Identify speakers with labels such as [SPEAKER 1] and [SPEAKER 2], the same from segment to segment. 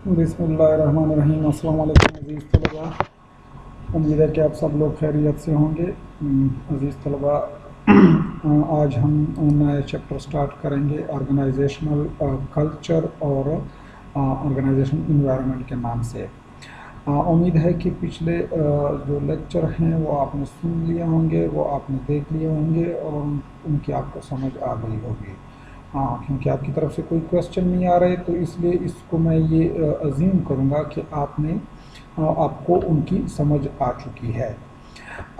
[SPEAKER 1] बिस्मिल्लाहिर्रहमानिर्रहीम। अस्सलाम वालेकुम अज़ीज़ तलबा, उम्मीद है कि आप सब लोग खैरियत से होंगे। अज़ीज़ तलबा, आज हम नया चैप्टर स्टार्ट करेंगे ऑर्गेनाइजेशनल कल्चर और ऑर्गेनाइजेशन इन्वायरमेंट के नाम से। उम्मीद है कि पिछले जो लेक्चर हैं वो आपने सुन लिए होंगे, वो आपने देख लिए होंगे और उनकी आपको समझ आ गई होगी। क्योंकि आपकी तरफ से कोई क्वेश्चन नहीं आ रहे, तो इसलिए इसको मैं ये अज़ीम करूँगा कि आपको उनकी समझ आ चुकी है।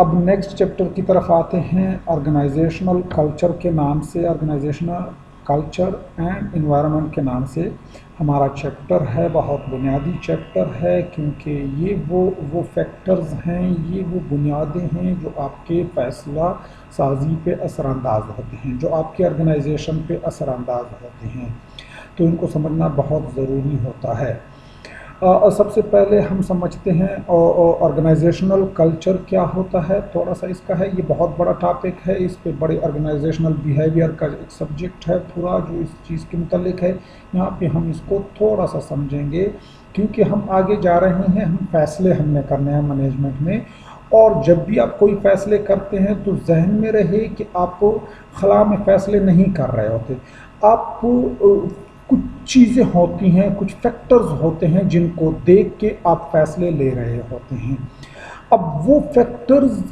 [SPEAKER 1] अब नेक्स्ट चैप्टर की तरफ आते हैं। ऑर्गेनाइजेशनल कल्चर के नाम से, ऑर्गेनाइजेशनल कल्चर एंड एनवायरनमेंट के नाम से हमारा चैप्टर है। बहुत बुनियादी चैप्टर है, क्योंकि ये वो फैक्टर्स हैं, ये वो बुनियादें हैं जो आपके फ़ैसला साजी पे असरानंदाज होते हैं, जो आपके ऑर्गेनाइजेशन पे असरानंदाज होते हैं। तो इनको समझना बहुत ज़रूरी होता है। सबसे पहले हम समझते हैं ऑर्गेनाइजेशनल कल्चर क्या होता है। थोड़ा सा इसका है, ये बहुत बड़ा टॉपिक है, इस पे बड़े ऑर्गेनाइजेशनल बिहेवियर का एक सब्जेक्ट है पूरा जो इस चीज़ के मुतल्लिक है। यहाँ पे हम इसको थोड़ा सा समझेंगे, क्योंकि हम आगे जा रहे हैं, हम फैसले हमने करने हैं मैनेजमेंट में। और जब भी आप कोई फ़ैसले करते हैं तो जहन में रहे कि आप खला में फ़ैसले नहीं कर रहे होते। आप कुछ चीज़ें होती हैं, कुछ फैक्टर्स होते हैं जिनको देख के आप फैसले ले रहे होते हैं। अब वो फैक्टर्स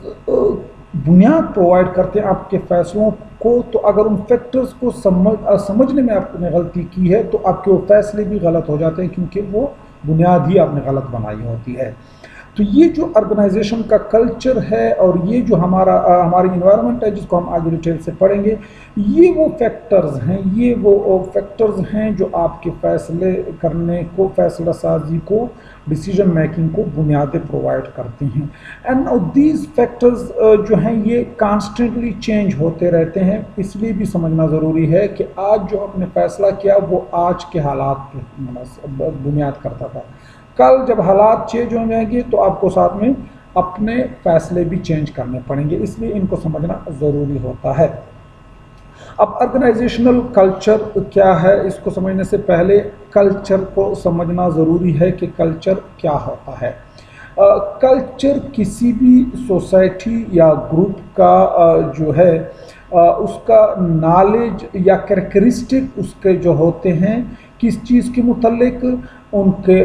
[SPEAKER 1] बुनियाद प्रोवाइड करते हैं आपके फैसलों को। तो अगर उन फैक्टर्स को समझने में आपने गलती की है तो आपके वो फैसले भी गलत हो जाते हैं, क्योंकि वो बुनियाद ही आपने गलत बनाई होती है। तो ये जो ऑर्गेनाइजेशन का कल्चर है और ये जो हमारी इन्वायरमेंट है, जिसको हम आगे डिटेल से पढ़ेंगे, ये वो फैक्टर्स हैं जो आपके फैसले करने को, फैसला साजी को, डिसीजन मेकिंग को बुनियादें प्रोवाइड करते हैं। एंड दीज फैक्टर्स जो हैं ये कॉन्स्टेंटली चेंज होते रहते हैं। इसलिए भी समझना ज़रूरी है कि आज जो आपने फैसला किया वो आज के हालात पर बुनियाद करता था। कल जब हालात चेंज हो जाएंगे तो आपको साथ में अपने फैसले भी चेंज करने पड़ेंगे, इसलिए इनको समझना ज़रूरी होता है। अब ऑर्गेनाइजेशनल कल्चर क्या है, इसको समझने से पहले कल्चर को समझना ज़रूरी है कि कल्चर क्या होता है। कल्चर किसी भी सोसाइटी या ग्रुप का जो है उसका नॉलेज या कैरेक्टरिस्टिक उसके जो होते हैं किस चीज़ के मुतल्लिक, उनके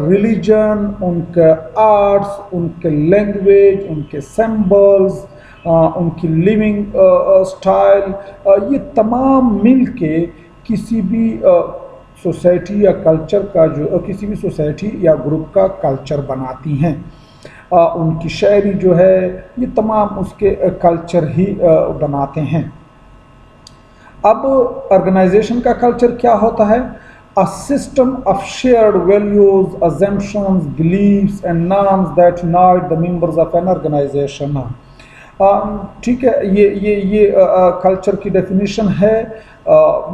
[SPEAKER 1] रिलीजन, उनके आर्ट्स, उनके लैंग्वेज, उनके सिंबल्स, उनकी लिविंग स्टाइल, ये तमाम मिल के किसी भी सोसाइटी या कल्चर का जो किसी भी सोसाइटी या ग्रुप का कल्चर बनाती हैं। उनकी शायरी जो है ये तमाम उसके कल्चर ही बनाते हैं। अब ऑर्गेनाइजेशन का कल्चर क्या होता है? A system of shared values, assumptions, beliefs and norms that unite the members of an organization. ठीक है, ये कल्चर की डेफिनेशन है।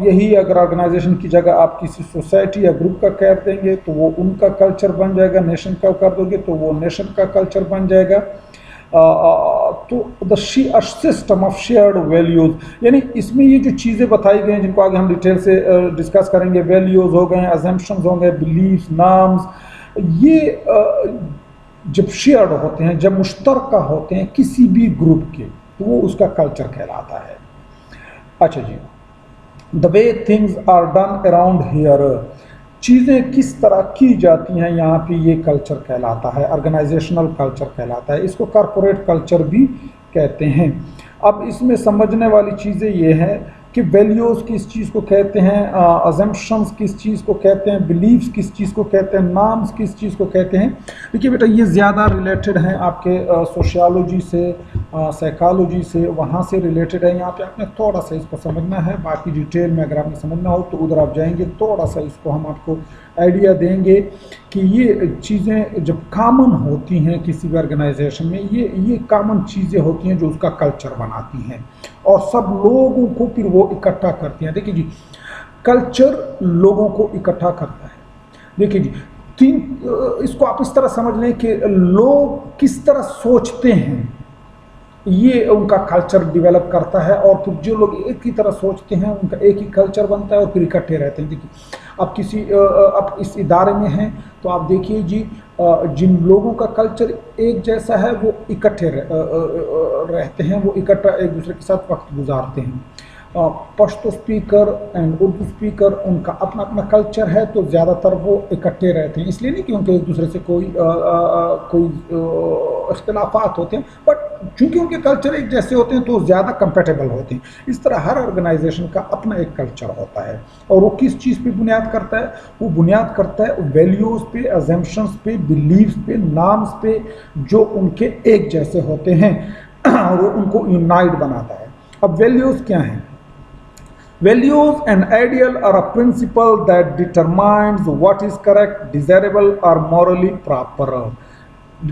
[SPEAKER 1] यही अगर ऑर्गेनाइजेशन की जगह आप किसी सोसाइटी या ग्रुप का कह देंगे तो वो उनका कल्चर बन जाएगा, नेशन का कर दोगे तो वो नेशन का कल्चर बन जाएगा। तो the system of shared values, यानी इसमें ये जो चीज़ें बताई गई हैं जिनको आगे हम डिटेल से डिस्कस करेंगे, वैल्यूज़ हो गए, अजम्पशंस हो गए, बिलीफ्स, नार्म्स, ये जब शेयर्ड होते हैं, जब मुश्तरका होते हैं किसी भी ग्रुप के, तो वो उसका कल्चर कहलाता है। अच्छा जी, the way things are done around here, चीज़ें किस तरह की जाती हैं यहाँ पे, ये कल्चर कहलाता है, ऑर्गेनाइजेशनल कल्चर कहलाता है। इसको कॉरपोरेट कल्चर भी कहते हैं। अब इसमें समझने वाली चीज़ें ये हैं कि वैल्यूज़ किस चीज़ को कहते हैं, अजम्पशंस किस चीज़ को कहते हैं, बिलीव्स किस चीज़ को कहते हैं, नाम्स किस चीज़ को कहते हैं। देखिए बेटा, ये ज़्यादा रिलेटेड हैं आपके सोशियोलॉजी से, साइकोलॉजी से, वहाँ से रिलेटेड है। यहाँ पे आपने थोड़ा सा इसको समझना है, बाकी डिटेल में अगर आपने समझना हो तो उधर आप जाएंगे, थोड़ा सा इसको हम आपको आइडिया देंगे कि ये चीज़ें जब कॉमन होती हैं किसी भी ऑर्गेनाइजेशन में, ये कॉमन चीज़ें होती हैं जो उसका कल्चर बनाती हैं और सब लोगों को फिर वो इकट्ठा करती हैं। देखिए जी, कल्चर लोगों को इकट्ठा करता है। देखिए जी, इसको आप इस तरह समझ लें कि लोग किस तरह सोचते हैं, ये उनका कल्चर डेवलप करता है। और फिर जो लोग एक ही तरह सोचते हैं उनका एक ही कल्चर बनता है और फिर इकट्ठे रहते हैं। देखिए, اب اب اس ادارے میں ہیں تو آپ دیکھیے جی جن لوگوں کا کلچر ایک جیسا ہے وہ اکٹھے رہتے ہیں، وہ اکٹھا ایک دوسرے کے ساتھ وقت گزارتے ہیں۔ Pashto speaker and Urdu speaker ان کا اپنا اپنا کلچر ہے تو زیادہ تر وہ اکٹھے رہتے ہیں، اس لیے نہیں کہ ان کے ایک دوسرے سے کوئی اختلافات ہوتے ہیں، بٹ چونکہ ان کے کلچر ایک جیسے ہوتے ہیں تو زیادہ کمپیٹیبل ہوتے ہیں۔ اس طرح ہر آرگنائزیشن کا اپنا ایک کلچر ہوتا ہے، اور وہ کس چیز پہ بنیاد کرتا ہے؟ وہ بنیاد کرتا ہے ویلیوز پہ، ایزمپشنز پہ، بلیفز پہ، نارمز پہ، جو ان کے ایک جیسے ہوتے ہیں اور وہ ان کو یونائٹ بناتا ہے۔ اب ویلیوز کیا ہیں؟ Values and ideal are a principle that determines what is correct, desirable or morally proper.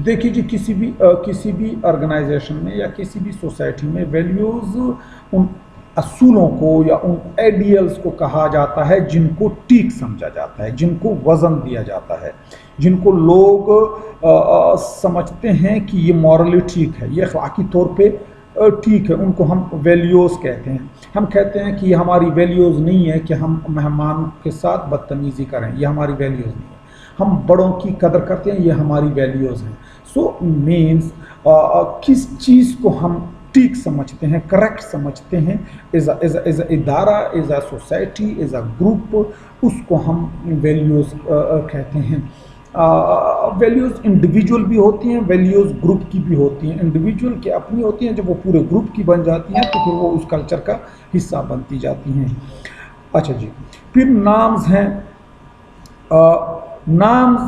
[SPEAKER 1] دیکھیے جی کسی بھی آرگنائزیشن میں یا کسی بھی سوسائٹی میں ویلیوز ان اصولوں کو یا ان آئیڈیلز کو کہا جاتا ہے جن کو ٹھیک سمجھا جاتا ہے، جن کو وزن دیا جاتا ہے، جن کو لوگ سمجھتے ہیں کہ یہ مورلی ٹھیک ہے، یہ اخلاقی طور پہ ٹھیک ہے، ان کو ہم ویلیوز کہتے ہیں۔ ہم کہتے ہیں کہ یہ ہماری ویلیوز نہیں ہے کہ ہم مہمان کے ساتھ بدتمیزی کریں، یہ ہماری ویلیوز نہیں ہے۔ ہم بڑوں کی قدر کرتے ہیں، یہ ہماری ویلیوز ہیں۔ سو مینس کس چیز کو ہم ٹھیک سمجھتے ہیں، کریکٹ سمجھتے ہیں، ایز اے ادارہ، as a society, as a group, اس کو ہم ویلیوز کہتے ہیں۔ ویلیوز انڈیویجول بھی ہوتی ہیں، ویلیوز گروپ کی بھی ہوتی ہیں۔ انڈیویجول کی اپنی ہوتی ہیں، جب وہ پورے گروپ کی بن جاتی ہیں تو پھر وہ اس کلچر کا حصہ بنتی جاتی ہیں۔ اچھا جی، پھر نارمز ہیں۔ Norms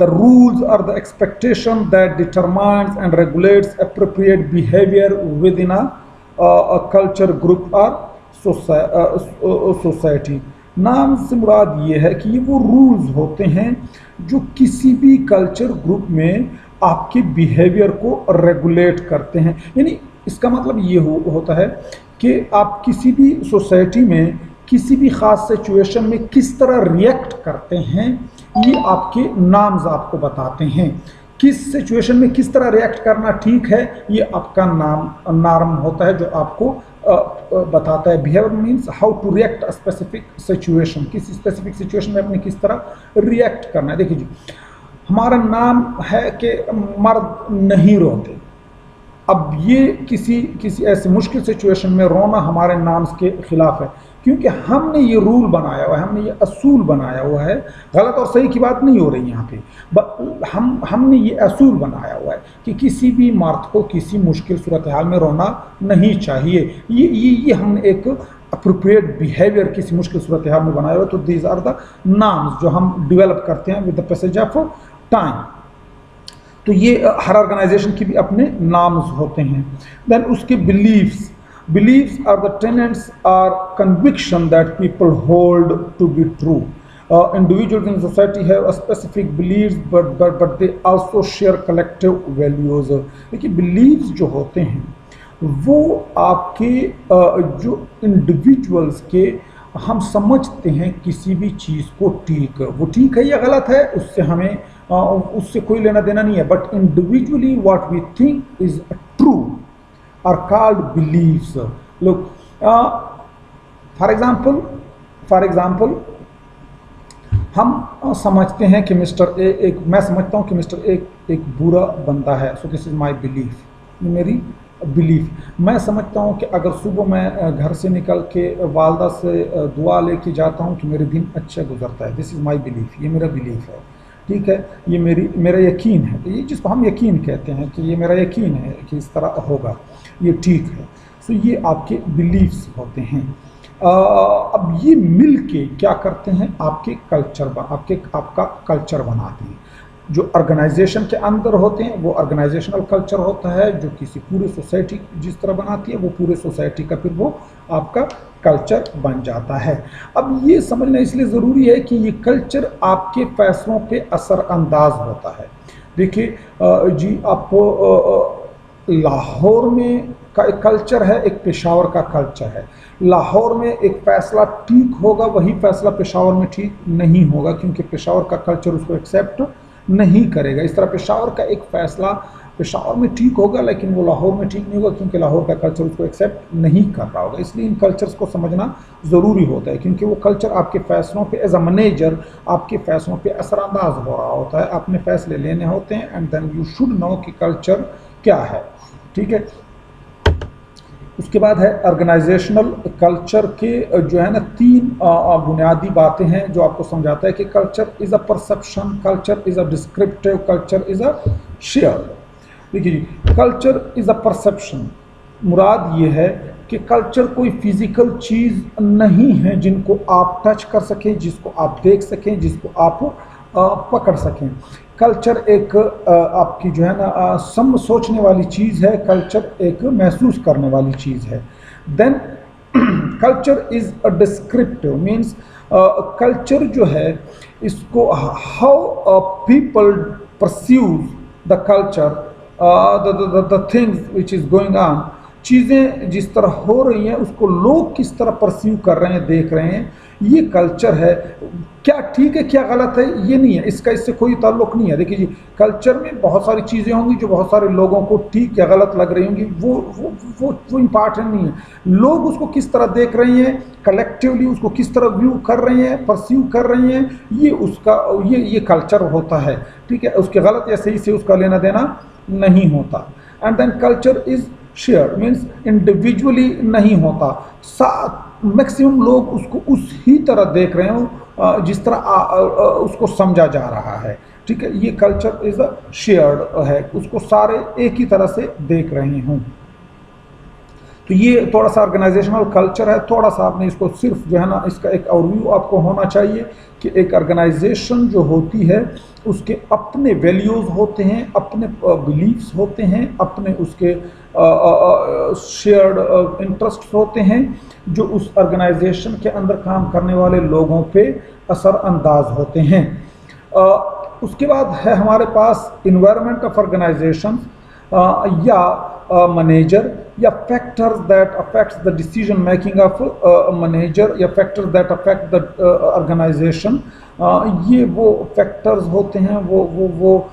[SPEAKER 1] the rules or the expectation that determines and regulates appropriate behavior within a culture, group or society۔ نام سے مراد یہ ہے کہ یہ وہ رولز ہوتے ہیں جو کسی بھی کلچر گروپ میں آپ کے بیہیویئر کو ریگولیٹ کرتے ہیں۔ یعنی اس کا مطلب یہ ہوتا ہے کہ آپ کسی بھی سوسائٹی میں کسی بھی خاص سچویشن میں کس طرح ریئیکٹ کرتے ہیں، یہ آپ کے نارمز آپ کو بتاتے ہیں۔ کس سچویشن میں کس طرح ریئیکٹ کرنا ٹھیک ہے، یہ آپ کا نارم ہوتا ہے جو آپ کو بتاتا ہے۔ Behaviour means how to react a specific situation, کسی اسپیسیفک سچویشن میں اپنے کس طرح ریئیکٹ کرنا ہے۔ دیکھیے جی، ہمارا نام ہے کہ مرد نہیں روتے۔ اب یہ کسی ایسے مشکل سچویشن میں رونا ہمارے نارمز کے خلاف ہے، کیونکہ ہم نے یہ رول بنایا ہوا ہے، ہم نے یہ اصول بنایا ہوا ہے۔ غلط اور صحیح کی بات نہیں ہو رہی یہاں پہ، ہم نے یہ اصول بنایا ہوا ہے کہ کسی بھی مرد کو کسی مشکل صورتحال میں رونا نہیں چاہیے۔ یہ ہم نے ایک اپروپریٹ بیہیویئر کسی مشکل صورتحال میں بنایا ہوا ہے۔ تو دیز آر دا نارمز جو ہم ڈیولپ کرتے ہیں with the passage of time. تو یہ ہر آرگنائزیشن کی بھی اپنے نارمز ہوتے ہیں۔ دین اس کے beliefs are the tenets or conviction that people hold to be true. Individuals in society have a specific beliefs but they also share collective values. لیکن beliefs جو ہوتے ہیں وہ آپ کے جو انڈیویجولس کے ہم سمجھتے ہیں کسی بھی چیز کو ٹھیک، وہ ٹھیک ہے یا غلط ہے، اس سے ہمیں اس سے کوئی لینا دینا نہیں ہے، but individually what we think is true are called beliefs. Look, for example, ہم سمجھتے ہیں کہ میں سمجھتا ہوں کہ مسٹر ایک برا بندہ ہے، so this is my belief، یہ میری بلیف۔ میں سمجھتا ہوں کہ اگر صبح میں گھر سے نکل کے والدہ سے دعا لے کے جاتا ہوں کہ میرے دن اچھا گزرتا ہے، this is my belief، یہ میرا بلیف ہے، ٹھیک ہے، یہ میرا یقین ہے، یہ جس کو ہم یقین کہتے ہیں کہ یہ میرا یقین ہے کہ اس طرح ہوگا، یہ ٹھیک ہے۔ سو یہ آپ کے بلیفز ہوتے ہیں۔ اب یہ مل کے کیا کرتے ہیں؟ آپ کا کلچر بناتے ہیں۔ جو آرگنائزیشن کے اندر ہوتے ہیں وہ آرگنائزیشنل کلچر ہوتا ہے، جو کسی پورے سوسائٹی جس طرح بناتی ہے وہ پورے سوسائٹی کا پھر وہ آپ کا کلچر بن جاتا ہے۔ اب یہ سمجھنا اس لیے ضروری ہے کہ یہ کلچر آپ کے فیصلوں پہ اثر انداز ہوتا ہے۔ دیکھیے جی، آپ لاہور میں کا ایک کلچر ہے، ایک پشاور کا کلچر ہے۔ لاہور میں ایک فیصلہ ٹھیک ہوگا، وہی فیصلہ پشاور میں ٹھیک نہیں ہوگا، کیونکہ پشاور کا کلچر اس کو ایکسیپٹ نہیں کرے گا۔ اس طرح پشاور کا ایک فیصلہ पेशावर में ठीक होगा लेकिन वो लाहौर में ठीक नहीं होगा, क्योंकि लाहौर का कल्चर उसको एक्सेप्ट नहीं कर रहा होगा। इसलिए इन कल्चर्स को समझना ज़रूरी होता है, क्योंकि वो कल्चर आपके फ़ैसलों पे एज अ मैनेजर आपके फ़ैसलों पे असरानंदाज हो रहा होता है। आपने फ़ैसले लेने होते हैं and then you should know कि कल्चर क्या है, ठीक है। उसके बाद है ऑर्गेनाइजेशनल कल्चर के जो है ना 3 बुनियादी बातें हैं जो आपको समझाता है कि culture is a perception, culture is a descriptive, culture is a share. देखिए जी, कल्चर इज़ अ परसेप्शन, मुराद ये है कि कल्चर कोई फिज़िकल चीज़ नहीं है जिनको आप टच कर सकें, जिसको आप देख सकें, जिसको आप पकड़ सकें। कल्चर एक आपकी जो है ना सोचने वाली चीज़ है, कल्चर एक महसूस करने वाली चीज़ है। Then culture is a descriptive, means culture जो है इसको how people perceive the culture, the things which is going on, चीज़ें जिस तरह हो रही हैं उसको लोग किस तरह परसीव कर रहे हैं, देख रहे हैं, ये कल्चर है। क्या ठीक है क्या गलत है ये नहीं है, इसका इससे कोई ताल्लुक नहीं है। देखिए जी, कल्चर में बहुत सारी चीज़ें होंगी जो बहुत सारे लोगों को ठीक या गलत लग रही होंगी, वो इम्पॉर्टेंट नहीं है। लोग उसको किस तरह देख रहे हैं, कलेक्टिवली उसको किस तरह व्यू कर रहे हैं, परसीव कर रहे हैं, ये उसका ये कल्चर होता है, ठीक है। उसके गलत या सही से उसका लेना देना नहीं होता। And then culture is share, means individually नहीं होता, मैक्सिमम लोग उसको उसी तरह देख रहे हो जिस तरह उसको समझा जा रहा है, ठीक है। ये कल्चर इज़ अ शेयर्ड है, उसको सारे एक ही तरह से देख रहे हों। तो ये थोड़ा सा ऑर्गेनाइजेशनल कल्चर है। थोड़ा सा आपने इसको सिर्फ जो है ना इसका एक ओवरव्यू आपको होना चाहिए कि एक ऑर्गेनाइजेशन जो होती है उसके अपने वैल्यूज़ होते हैं, अपने बिलीफ्स होते हैं, अपने उसके शेयर्ड इंटरेस्ट्स होते हैं जो उस ऑर्गेनाइजेशन के अंदर काम करने वाले लोगों पे असर अंदाज होते हैं। उसके बाद है हमारे पास इन्वायरमेंट ऑफ ऑर्गेनाइजेशन या मैनेजर या factors that affects the decision making of manager या factors that affect the organization. ये वो फैक्टर्स होते हैं, वो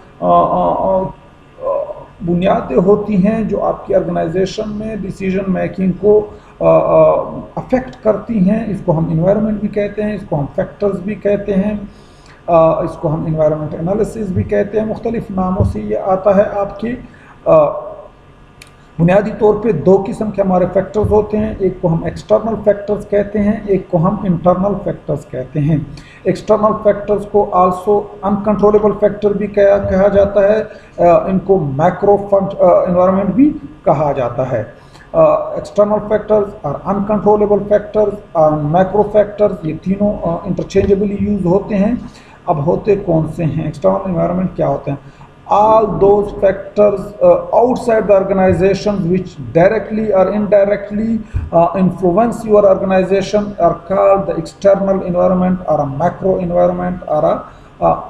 [SPEAKER 1] बुनियादें होती हैं जो आपकी ऑर्गेनाइजेशन में डिसीजन मेकिंग को अफेक्ट करती हैं। इसको हम इन्वायरमेंट भी कहते हैं, इसको हम फैक्टर्स भी कहते हैं, इसको हम इन्वायरमेंट एनालिसिस भी कहते हैं। मुख्तलिफ नामों से ये आता है। आपके बुनियादी तौर पे 2 किस्म के हमारे फैक्टर्स होते हैं, एक को हम एक्सटर्नल फैक्टर्स कहते हैं, एक को हम इंटरनल फैक्टर्स कहते हैं। एक्सटर्नल फैक्टर्स को आल्सो अनकंट्रोलेबल फैक्टर भी कहा जाता है, इनको मैक्रो एनवायरनमेंट भी कहा जाता है। एक्सटर्नल फैक्टर्स और अनकंट्रोलेबल फैक्टर्स और मैक्रो फैक्टर्स, ये तीनों इंटरचेंजेबली यूज होते हैं। अब होते कौन से हैं एक्सटर्नल एनवायरनमेंट, क्या होते हैं? All those factors outside the organization which directly or indirectly influence your organization are called the external environment or a macro environment or a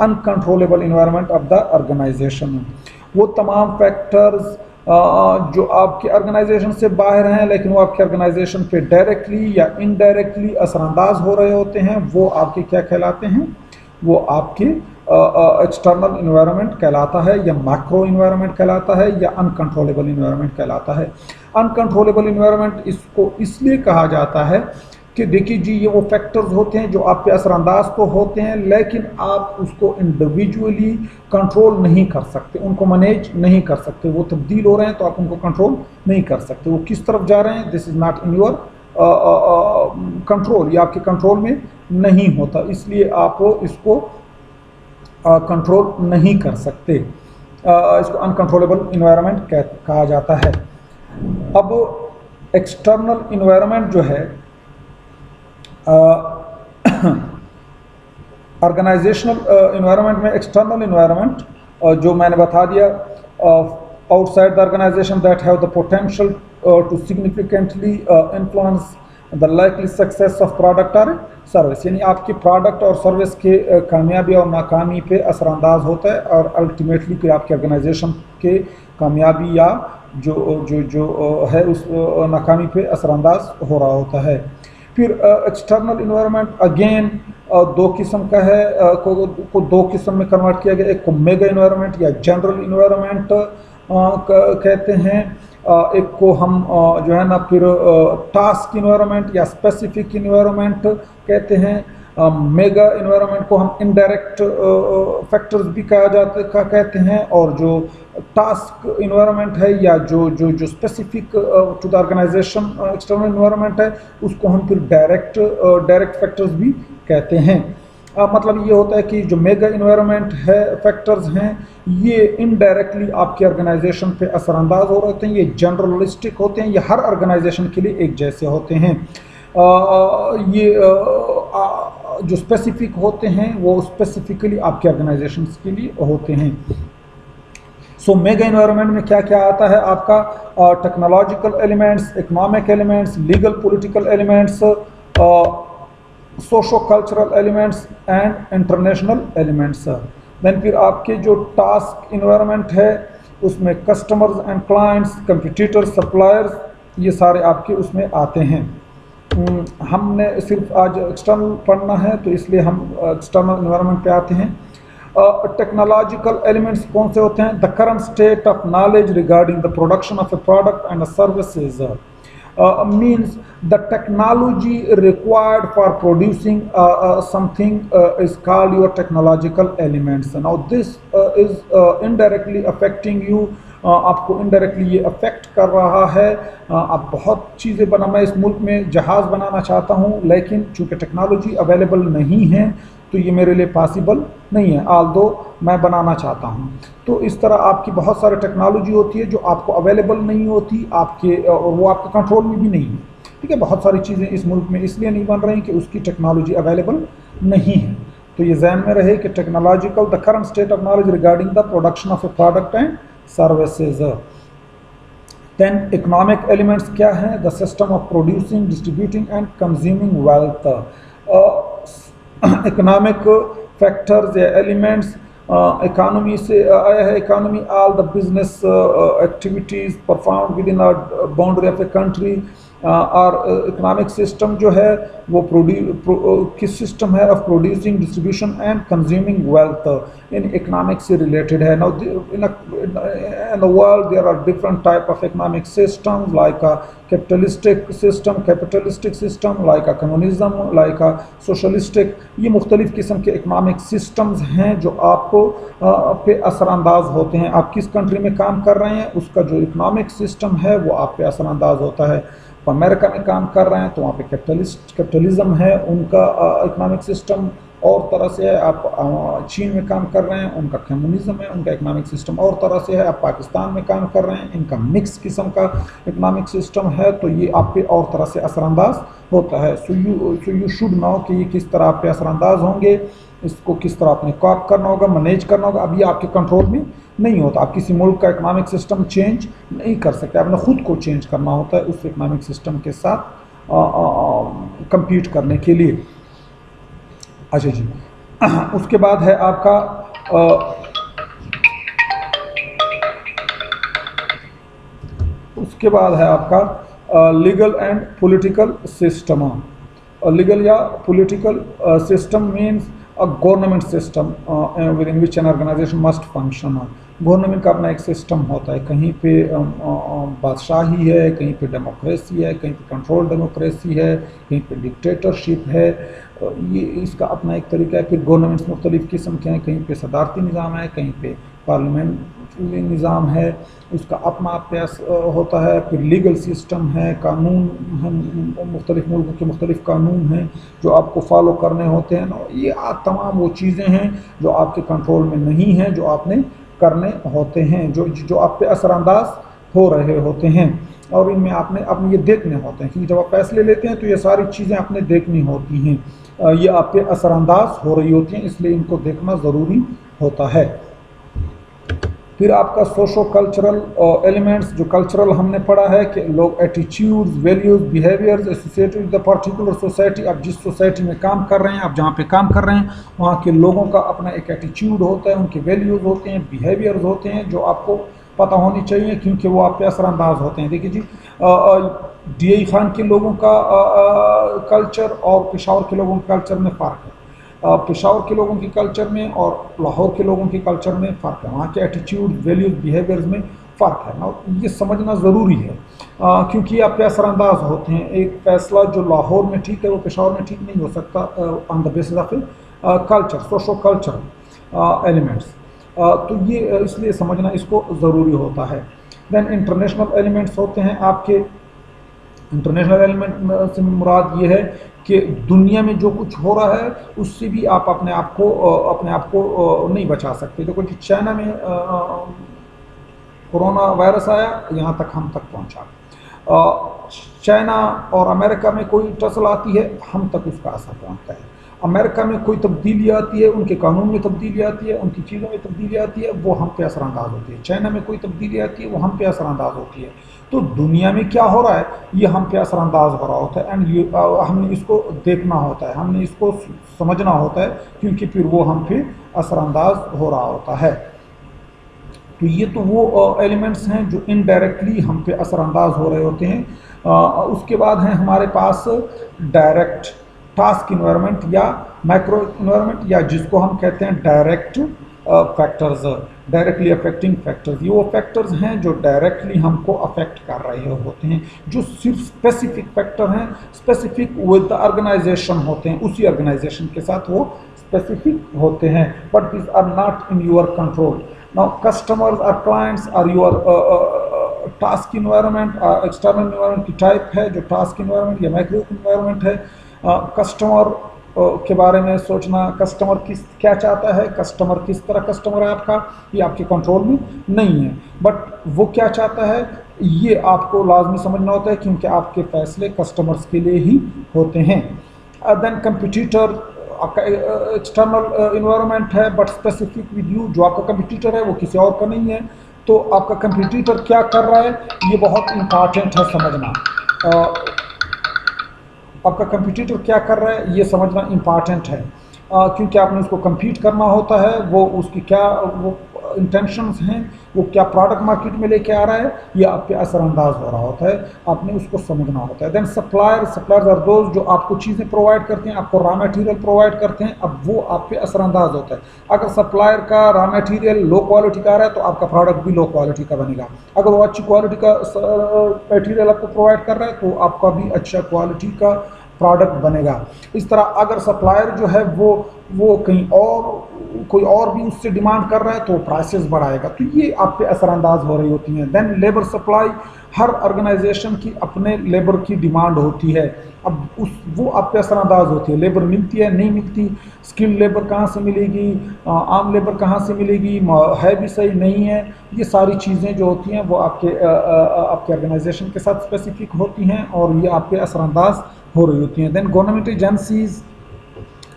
[SPEAKER 1] uncontrollable environment of the organization. वो तमाम factors जो आपके organisation से बाहर हैं लेकिन वो आपके ऑर्गेनाइजेशन पे डायरेक्टली या इनडायरेक्टली असरअंदाज हो रहे होते हैं, वो आपके क्या कहलाते हैं? वो आपके एक्सटर्नल इन्वायरमेंट कहलाता है, या मैक्रो इन्वायरमेंट कहलाता है, या अनकंट्रोलेबल इन्वायरमेंट कहलाता है। अनकंट्रोलेबल इन्वायरमेंट इसको इसलिए कहा जाता है कि देखिए जी, ये वो फैक्टर्स होते हैं जो आप पे असरअंदाज तो होते हैं लेकिन आप उसको इंडिविजुअली कंट्रोल नहीं कर सकते, उनको मैनेज नहीं कर सकते। वो तब्दील हो रहे हैं तो आप उनको कंट्रोल नहीं कर सकते। वो किस तरफ जा रहे हैं, this is not in your control, ये आपके कंट्रोल में नहीं होता, इसलिए आप इसको कंट्रोल नहीं कर सकते। इसको अनकंट्रोलेबल इन्वायरमेंट कहा जाता है। अब एक्सटर्नल इन्वायरमेंट जो है ऑर्गेनाइजेशनल इन्वायरमेंट में एक्सटर्नल इन्वायरमेंट जो मैंने बता दिया, outside the organisation that have the potential to significantly influence the likely success of product और सर्विस, यानी आपके प्रोडक्ट और सर्विस के कामयाबी और नाकामी पे असरअंदाज होता है और अल्टीमेटली फिर आपके ऑर्गेनाइजेशन के कामयाबी या जो है उस नाकामी पे असरअंदाज हो रहा होता है। फिर एक्सटर्नल इन्वायरमेंट अगेन 2 किस्म का है, को 2 किस्म में कन्वर्ट किया गया। एक को मेगा इन्वायरमेंट या जनरल इन्वायरमेंट कहते हैं, एक को हम जो है ना फिर टास्क इन्वायरमेंट या स्पेसिफिक इन्वायरमेंट कहते हैं। मेगा इन्वायरमेंट को हम इनडायरेक्ट फैक्टर्स भी कहते हैं, और जो टास्क इन्वायरमेंट है या जो specific to the organisation external environment है, उसको हम फिर डायरेक्ट फैक्टर्स भी कहते हैं। मतलब ये होता है कि जो मेगा इन्वायरमेंट है फैक्टर्स हैं, ये इनडायरेक्टली आपके ऑर्गेनाइजेशन पे असरानंदाज हो रहते हैं। ये जनरलिस्टिक होते हैं, ये हर ऑर्गेनाइजेशन के लिए एक जैसे होते हैं। ये जो स्पेसिफिक होते हैं वो स्पेसिफिकली आपके ऑर्गेनाइजेशन के लिए होते हैं। सो मेगा इन्वायरमेंट में क्या क्या आता है आपका? Technological elements, economic elements, legal political elements, socio cultural elements and international elements. Then फिर आपके जो टास्क इन्वायरमेंट है उसमें customers and clients, competitors, suppliers, ये सारे आपके उसमें आते हैं। हमने सिर्फ आज एक्सटर्नल पढ़ना है तो इसलिए हम एक्सटर्नल इन्वायरमेंट पे आते हैं। टेक्नोलॉजिकल एलिमेंट्स कौन से होते हैं? The current state of knowledge regarding the production of a product and services means the technology required for producing something is called your technological elements. Now this is indirectly affecting you, आपको indirectly ये affect कर रहा है। आप बहुत चीज़ें बना, मैं इस मुल्क में जहाज़ बनाना चाहता हूँ, लेकिन चूँकि टेक्नोलॉजी अवेलेबल नहीं है तो ये मेरे लिए पॉसिबल नहीं है, आल्दो मैं बनाना चाहता हूँ। तो इस तरह आपकी बहुत सारी टेक्नोलॉजी होती है जो आपको अवेलेबल नहीं होती आपके, और वो आपके कंट्रोल में भी नहीं है। ठीक है, बहुत सारी चीज़ें इस मुल्क में इसलिए नहीं बन रही कि उसकी टेक्नोलॉजी अवेलेबल नहीं है। तो ये ज़हन में रहे कि technological, the current state of knowledge regarding the production of a product and services. Then economic elements क्या हैं? The system of producing, distributing and consuming wealth. Economic factors या एलिमेंट्स इकोनॉमी से आया है। Economy all the business activities perform within a boundary of a country. और economic system जो है वो किस सिस्टम है? Of producing, distribution and consuming wealth, in economic से रिलेटेड है। Now in the world there are different type of economic systems, like a capitalistic system, like a communism, like a socialistic. ये मुख्तलिफ किस्म के economic systems हैं जो आपको पे असरानंदाज होते हैं। आप किस कंट्री में काम कर रहे हैं उसका जो इकोनॉमिक सिस्टम है वो आप पे असरानंदाज होता है। अमेरिका में काम कर रहे हैं तो वहाँ पे कैपिटलिज्म है, उनका इकोनॉमिक सिस्टम और तरह से है। आप चीन में काम कर रहे हैं, उनका कम्युनिज्म है, उनका इकोनॉमिक सिस्टम और तरह से है। आप पाकिस्तान में काम कर रहे हैं, इनका मिक्स किस्म का इकोनॉमिक सिस्टम है, तो ये आप पे और तरह से असरानंदाज होता है। सो यू शुड नो कि ये किस तरह आप पे असरानंदाज होंगे, इसको किस तरह आपने कॉप करना होगा, मैनेज करना होगा। अब ये आपके कंट्रोल में नहीं होता। आप किसी मुल्क का इकोनॉमिक सिस्टम चेंज नहीं कर सकते, आपने ख़ुद को चेंज करना होता है उस इकोनॉमिक सिस्टम के साथ compete करने के लिए। अच्छा जी, उसके बाद है आपका legal and political system. Legal या political system means a government system within which an organization must function। Government का अपना एक सिस्टम होता है, कहीं पे बादशाही है, कहीं पे डेमोक्रेसी है, कहीं पे कंट्रोल डेमोक्रेसी है, कहीं पे डिक्टेटरशिप है। ये इसका अपना एक तरीका है। फिर गवर्नमेंट्स मुख्तलिफ़ किस्म के हैं, कहीं पे सदारती निज़ाम है, कहीं पे पार्लियामेंट्री निज़ाम है, उसका अपना अभ्यास होता है। फिर लीगल सिस्टम है, कानून हैं, मुख्तलिफ़ मुल्कों के मुख्तलिफ़ कानून हैं जो आपको फॉलो करने होते हैं। ये तमाम वो चीज़ें हैं जो आपके कंट्रोल में नहीं हैं, जो आपने करने होते हैं, जो आप पे असरानंदाज हो रहे होते हैं, और इनमें आपने ये देखने होते हैं। क्योंकि जब आप फैसले लेते हैं तो ये सारी चीज़ें आपने देखनी होती हैं, ये आप पे असरानंदाज हो रही होती हैं, इसलिए इनको देखना ज़रूरी होता है। फिर आपका सोशो कल्चरल एलिमेंट्स, जो कल्चरल हमने पढ़ा है कि लोग attitudes, values, behaviours associated with the particular society. आप जिस सोसाइटी में काम कर रहे हैं, आप जहाँ पे काम कर रहे हैं, वहाँ के लोगों का अपना एक एटीट्यूड होता है, उनके वैल्यूज़ होते हैं, बिहेवियर्स होते हैं जो आपको पता होनी चाहिए, क्योंकि वो आप पे असरानंदाज होते हैं। देखिए जी, DI खान के लोगों का कल्चर और पेशावर के लोगों के कल्चर में फ़र्क है। पेशावर के लोगों के कल्चर में और लाहौर के लोगों के कल्चर में फ़र्क है। वहाँ के एटीट्यूड, वैल्यूज़, बिहेवियर्स में फ़र्क है ना, ये समझना ज़रूरी है क्योंकि आप पे असरानंदाज होते हैं। एक फ़ैसला जो लाहौर में ठीक है वो पेशावर में ठीक नहीं हो सकता on the basis of culture, socio culture elements. तो ये इसलिए समझना इसको ज़रूरी होता है। देन इंटरनेशनल एलिमेंट्स होते हैं आपके। इंटरनेशनल एलिमेंट से मुराद ये है कि दुनिया में जो कुछ हो रहा है उससे भी आप अपने आप को नहीं बचा सकते। देखो कि चाइना में कोरोना वायरस आया, यहाँ तक हम तक पहुँचा। चाइना और अमेरिका में कोई टसल आती है, हम तक उसका असर पहुँचता है। अमेरिका में कोई तब्दीली आती है, उनके कानून में तब्दीली आती है, उनकी चीज़ों में तब्दीली आती है, वो हम पे असरानंदाज होती है। चाइना में कोई तब्दीली आती है, वो हम पे असरानंदाज होती है। तो दुनिया में क्या हो रहा है ये हम पे असरानंदाज हो रहा होता है एंड हमने इसको देखना होता है, हमने इसको समझना होता है, क्योंकि फिर वो हम पे असरानंदाज हो रहा होता है। तो ये तो वो एलिमेंट्स हैं जो इनडायरेक्टली हम पे असरानंदाज हो रहे होते हैं। उसके बाद हैं हमारे पास डायरेक्ट टास्क इन्वायरमेंट या मैक्रो इन्वायरमेंट, या जिसको हम कहते हैं direct factors, directly affecting factors. ये वो फैक्टर्स हैं जो डायरेक्टली हमको अफेक्ट कर रहे होते हैं, जो सिर्फ स्पेसिफिक फैक्टर हैं, स्पेसिफिक विद द ऑर्गेनाइजेशन होते हैं, उसी ऑर्गेनाइजेशन के साथ वो स्पेसिफिक होते हैं, but this are not in your control. Now customers और clients are your task environment, external environment की टाइप है जो टास्क इन्वायरमेंट या मैक्रो इन्वायरमेंट है। कस्टमर के बारे में सोचना, कस्टमर क्या चाहता है, कस्टमर किस तरह कस्टमर है आपका, ये आपके कंट्रोल में नहीं है, बट वो क्या चाहता है ये आपको लाजमी समझना होता है, क्योंकि आपके फैसले कस्टमर्स के लिए ही होते हैं। देन कंपटीटर, एक्सटर्नल इन्वायरमेंट है बट स्पेसिफिक विद यू, जो आपका कंपटीटर है वो किसी और का नहीं है, तो आपका कंपटीटर क्या कर रहा है ये बहुत इंपॉर्टेंट है समझना। आपका कंपटीटर क्या कर रहा है ये समझना इम्पॉर्टेंट है, क्योंकि आपने उसको कम्पीट करना होता है, वो उसकी क्या वो इंटेंशंस हैं, वो क्या प्रोडक्ट मार्केट में लेके आ रहा है, ये आप पे असरानंदाज हो रहा होता है, आपने उसको समझना होता है। देन सप्लायर्स आर दोस्त जो आपको चीज़ें प्रोवाइड करते हैं, आपको रॉ मटेरियल प्रोवाइड करते हैं, अब वो आप पे असरानंदाज होता है। अगर सप्लायर का रॉ मटेरियल लो क्वालिटी का आ रहा है तो आपका प्रोडक्ट भी लो क्वालिटी का बनेगा। अगर वो अच्छी क्वालिटी का मटेरियल आपको प्रोवाइड कर रहा है तो आपका भी अच्छा क्वालिटी का प्रोडक्ट बनेगा। इस तरह अगर सप्लायर जो है वो कहीं और कोई और भी उससे डिमांड कर रहा है तो प्राइसेस बढ़ाएगा, तो ये आप पे असरानंदाज हो रही होती हैं। देन लेबर सप्लाई, हर ऑर्गेनाइजेशन की अपने लेबर की डिमांड होती है, अब वो आप पे असरानंदाज होती है। लेबर मिलती है नहीं मिलती, स्किल लेबर कहाँ से मिलेगी, आम लेबर कहाँ से मिलेगी, है भी सही नहीं है, ये सारी चीज़ें जो होती हैं वो आपके ऑर्गेनाइजेशन के साथ स्पेसिफिक होती हैं और ये आप पे असरानंदाज हो रही होती हैं। Then government agencies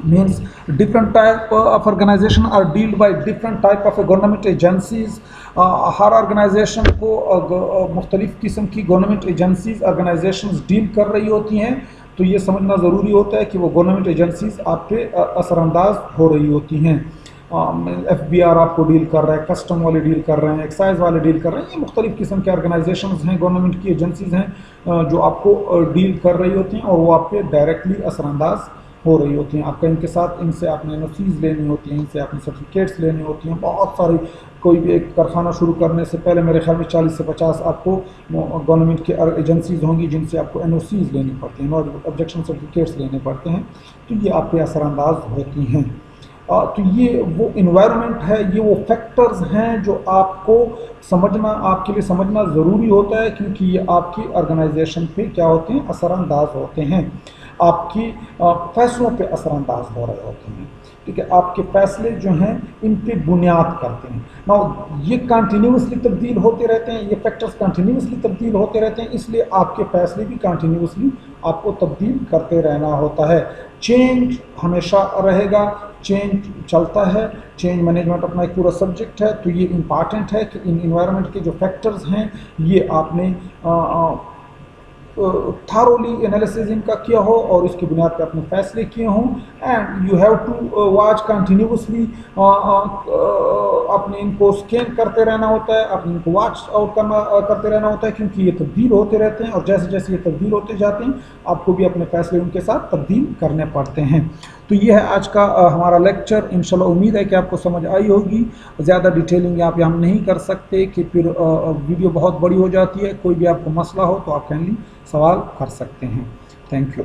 [SPEAKER 1] means different type of organization are dealt by different type of government agencies। हर ऑर्गेनाइजेशन को मुख्तलिफ किस्म की गवर्नमेंट एजेंसीज ऑर्गेनाइजेशंस डील कर रही होती हैं, तो ये समझना ज़रूरी होता है कि वो गवर्नमेंट एजेंसीज आप पे असरानंदाज हो रही होती हैं। FBR आपको डील कर रहा है, कस्टम वाले डील कर रहे हैं, एक्साइज वाले डील कर रहे हैं, ये मुख्तलिफ किस्म के ऑर्गेनाइजेशंस हैं, गवर्नमेंट की एजेंसीज हैं जो आपको डील कर रही होती हैं और वो आप पे डायरेक्टली असरानंदाज हो रही होती हैं। आपका इनके साथ, इनसे आपने NOCs लेनी होती हैं, इनसे आपने सर्टिफिकेट्स लेनी होती हैं, बहुत सारी। कोई भी एक कारखाना शुरू करने से पहले मेरे ख्याल में 40 से 50 आपको गवर्नमेंट की एजेंसीज होंगी जिनसे आपको NOCs लेनी पड़ती हैं, ऑब्जेक्शन सर्टिफिकेट्स लेने पड़ते हैं, तो ये आप पे असरानंदाज होती हैं। तो ये वो इन्वायरमेंट है, ये वो फैक्टर्स हैं जो आपको समझना, आपके लिए समझना ज़रूरी होता है, क्योंकि ये आपकी ऑर्गेनाइजेशन पे क्या होते हैं, असरानंदाज होते हैं, आपकी फैसलों पे असरानंदाज हो रहे होते हैं। ठीक है, आपके फैसले जो हैं इन पे बुनियाद करते हैं ना, ये कंटिन्यूसली तब्दील होते रहते हैं, ये फैक्टर्स कंटिन्यूसली तब्दील होते रहते हैं, इसलिए आपके फैसले भी कंटिन्यूसली आपको तब्दील करते रहना होता है। चेंज हमेशा रहेगा, चेंज चलता है, चेंज मैनेजमेंट अपना एक पूरा सब्जेक्ट है, तो ये इम्पॉर्टेंट है कि इन इन्वायरमेंट के जो फैक्टर्स हैं ये आपने थारोली एनालिसिस इनका किया हो और इसकी बुनियाद पर अपने फैसले किए हों। And you have to watch continuously, अपने इनको स्कैन करते रहना होता है, अपने इनको वॉच आउट करते रहना होता है, क्योंकि ये तब्दील होते रहते हैं और जैसे जैसे ये तब्दील होते जाते हैं आपको भी अपने फैसले उनके साथ तब्दील करने पड़ते हैं। تو یہ ہے آج کا ہمارا لیکچر. انشاءاللہ امید ہے کہ آپ کو سمجھ آئی ہوگی. زیادہ ڈیٹیلنگ یہاں پہ ہم نہیں کر سکتے کہ پھر ویڈیو بہت بڑی ہو جاتی ہے. کوئی بھی آپ کو مسئلہ ہو تو آپ کائنڈلی سوال کر سکتے ہیں. Thank you.